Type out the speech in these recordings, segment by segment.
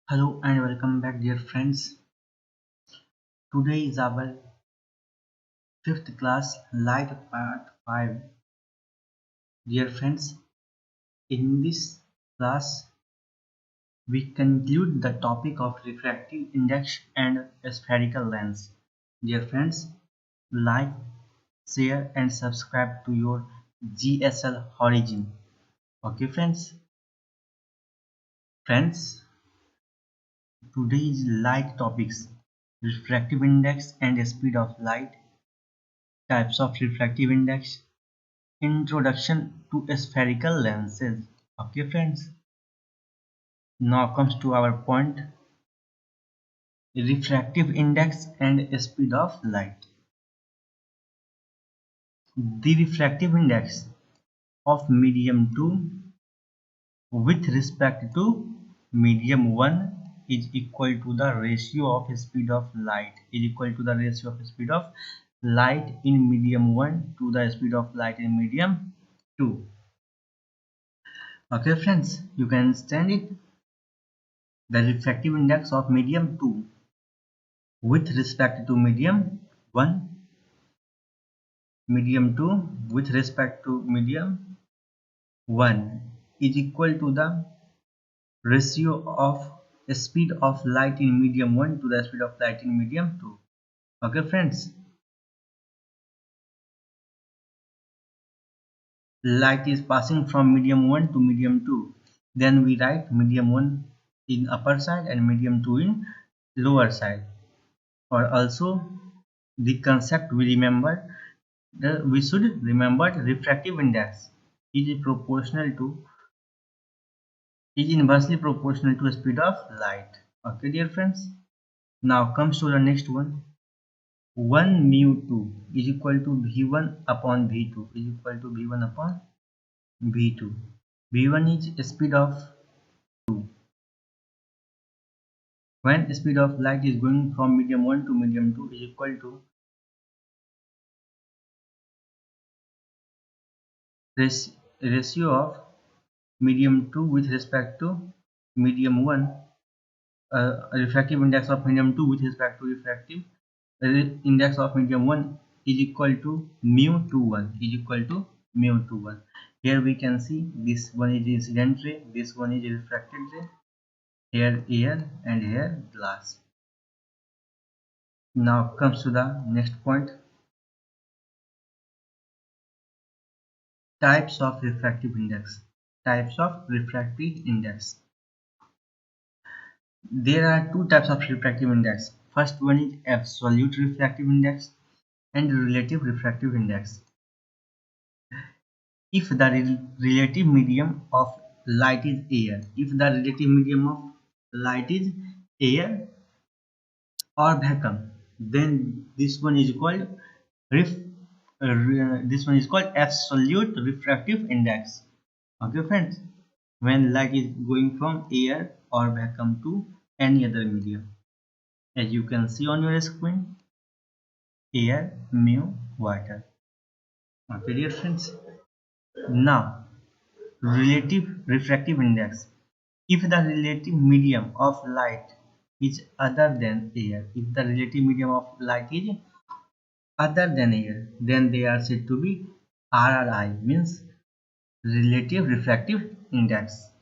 Hello and welcome back, dear friends. Today is our fifth class light part 5. Dear friends, in this class we conclude the topic of refractive index and spherical lens. Dear friends, like, share and subscribe to your GSL Horizon. Okay friends? Friends, today's light topics: refractive index and speed of light, types of refractive index, introduction to spherical lenses. Okay friends, now comes to our point: refractive index and speed of light. The refractive index of medium 2 with respect to medium 1 is equal to the ratio of speed of light in medium 1 to the speed of light in medium 2. Okay friends, you can understand it. The refractive index of medium 2 with respect to medium 1, medium 2 with respect to medium 1 is equal to the ratio of speed of light in medium 1 to the speed of light in medium 2. Okay friends, light is passing from medium 1 to medium 2. Then we write medium 1 in upper side and medium 2 in lower side. Or also the concept we should remember refractive index is inversely proportional to speed of light. Okay dear friends, now comes to the next one. 1 mu 2 is equal to v1 upon v2 is equal to v1 upon v2. v1 is speed of 2 when speed of light is going from medium 1 to medium 2 is equal to ratio of medium 2 with respect to medium 1, refractive index of medium 2 with respect to refractive index of medium 1 is equal to mu 21 is equal to mu 21. Here we can see this one is incident ray, this one is refracted ray, here air and here glass. Now comes to the next point: types of refractive index. There are two types of refractive index. First one is absolute refractive index and relative refractive index. If the relative medium of light is air or vacuum, then this one is called absolute refractive index. Okay friends, when light is going from air or vacuum to any other medium, as you can see on your screen, air, mu, water. Okay dear friends, now relative refractive index. If the relative medium of light is other than air, then they are said to be RRI, means relative refractive index.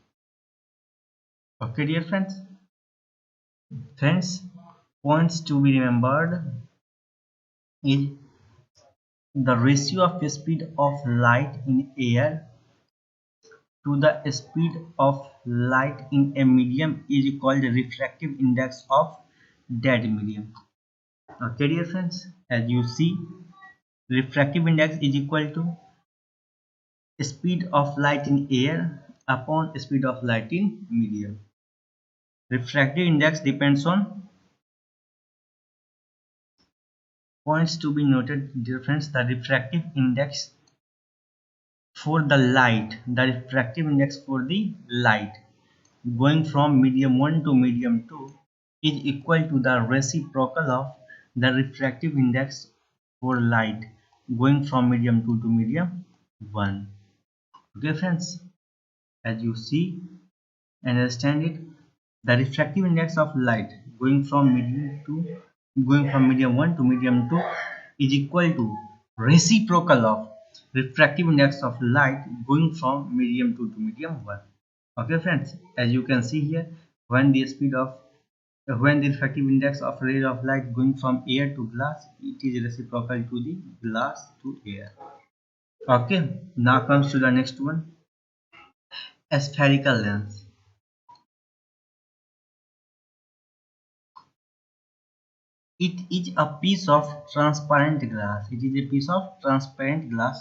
Okay dear friends, points to be remembered is the ratio of speed of light in air to the speed of light in a medium is called the refractive index of that medium. Okay dear friends, as you see, refractive index is equal to speed of light in air upon speed of light in medium. Refractive index depends on points to be noted, dear friends. The refractive index for the light going from medium 1 to medium 2 is equal to the reciprocal of the refractive index for light going from medium 2 to medium 1. Okay friends, as you see and understand it, The refractive index of light going from medium 1 to medium 2 is equal to reciprocal of refractive index of light going from medium 2 to medium 1. Okay friends, as you can see here, when the refractive index of rays of light going from air to glass, it is reciprocal to the glass to air. Okay, now comes to the next one, spherical lens. It is a piece of transparent glass. It is a piece of transparent glass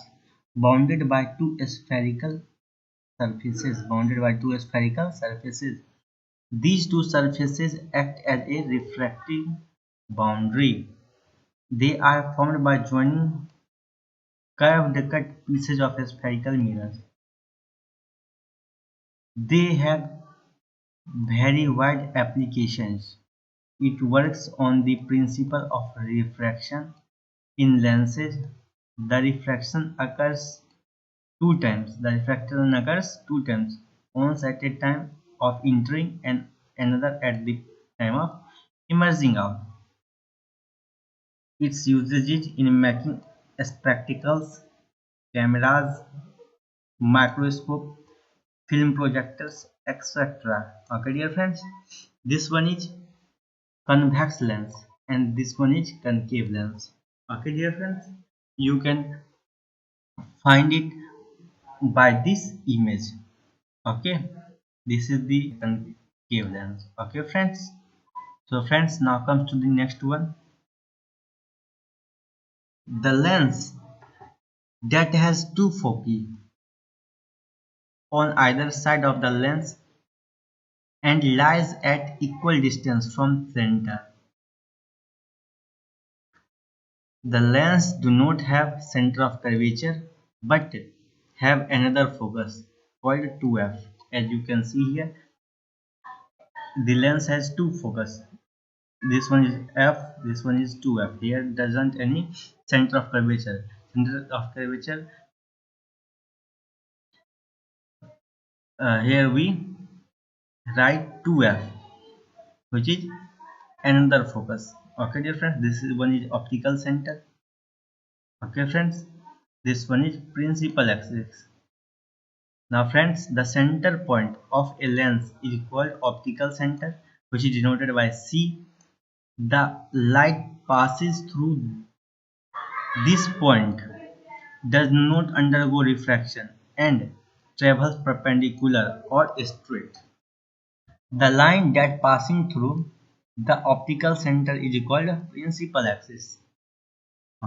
bounded by two spherical surfaces. These two surfaces act as a refractive boundary. They are formed by joining curved cut pieces of spherical mirrors. They have very wide applications. It works on the principle of refraction. In lenses, the refraction occurs two times. Once at a time of entering and another at the time of emerging out. Its usage in making spectacles, cameras, microscope, film projectors, etc. Okay, dear friends, this one is convex lens and this one is concave lens. Okay, dear friends, you can find it by this image. Okay, this is the concave lens. Okay, friends. So, friends, now comes to the next one. The lens that has two foci on either side of the lens and lies at equal distance from center. The lens do not have center of curvature but have another focus called 2f. As you can see here, the lens has two focus. This one is f, this one is 2f. Here doesn't any center of curvature. Here we write 2f, which is another focus. Okay, dear friends, this is one is optical center. Okay, friends, this one is principal axis. Now, friends, the center point of a lens is called optical center, which is denoted by C. The light passes through this point, does not undergo refraction, and travels perpendicular or straight. The line that passing through the optical center is called principal axis.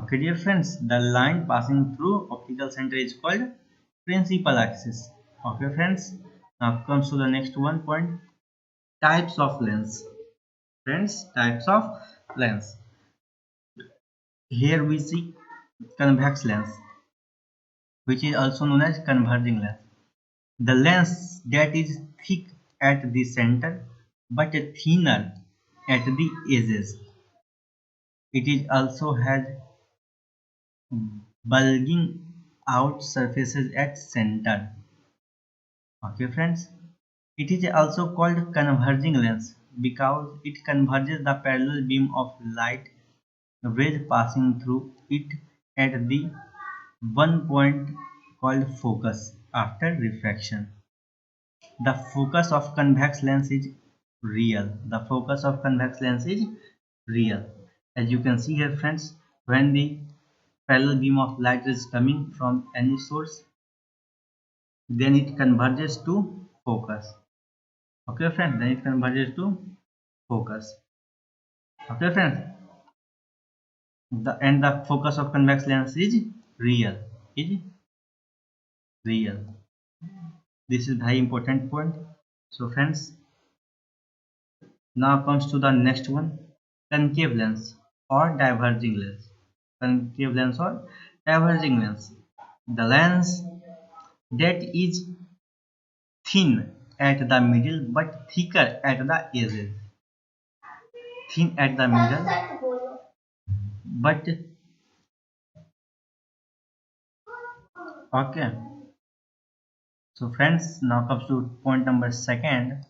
Okay, dear friends, the line passing through optical center is called principal axis. Okay, friends, now comes to the next one point, types of lens. Friends, types of lens. Here we see convex lens, which is also known as converging lens. The lens that is thick at the center but thinner at the edges. It is also has bulging out surfaces at center. Okay, friends. It is also called converging lens because it converges the parallel beam of light rays passing through it at the one point called focus after refraction. The focus of convex lens is real. As you can see here, friends, when the parallel beam of light is coming from any source, then it converges to focus. Okay, friends, then it converges to focus. Okay, friends, the focus of convex lens is real. Is real. This is very important point. So, friends, now comes to the next one, concave lens or diverging lens. Concave lens or diverging lens. The lens that is thin at the middle but thicker at the edges. Thin at the middle but okay. So friends, now comes to point number second.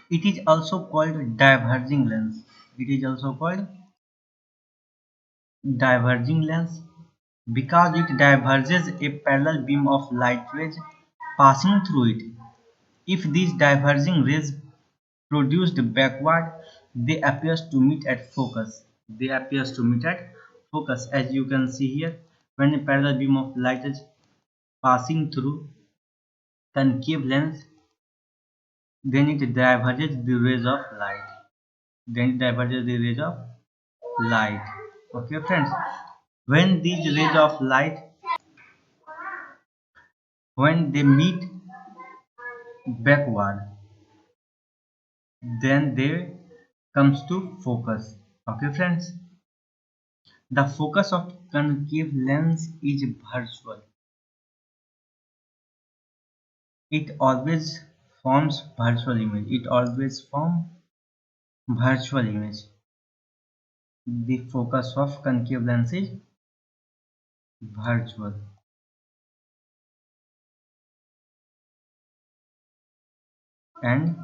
It is also called diverging lens. It is also called diverging lens because it diverges a parallel beam of light rays passing through it. If these diverging rays produced backward, they appear to meet at focus. They appear to meet at focus, as you can see here. When a parallel beam of light is passing through concave lens, then it diverges the rays of light. Then it diverges the rays of light. Okay, friends. When these rays of light, when they meet backward, then they comes to focus. Okay, friends. The focus of concave lens is virtual. It always forms virtual image. It always forms virtual image. The focus of concave lens is virtual and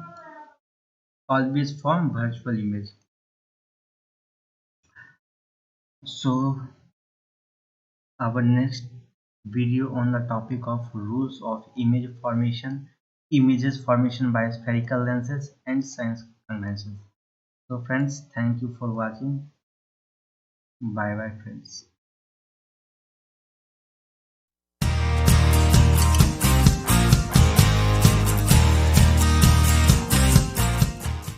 always form virtual image. So our next video on the topic of rules of image formation, images formation by spherical lenses and science conventions. So friends, thank you for watching. Bye bye friends.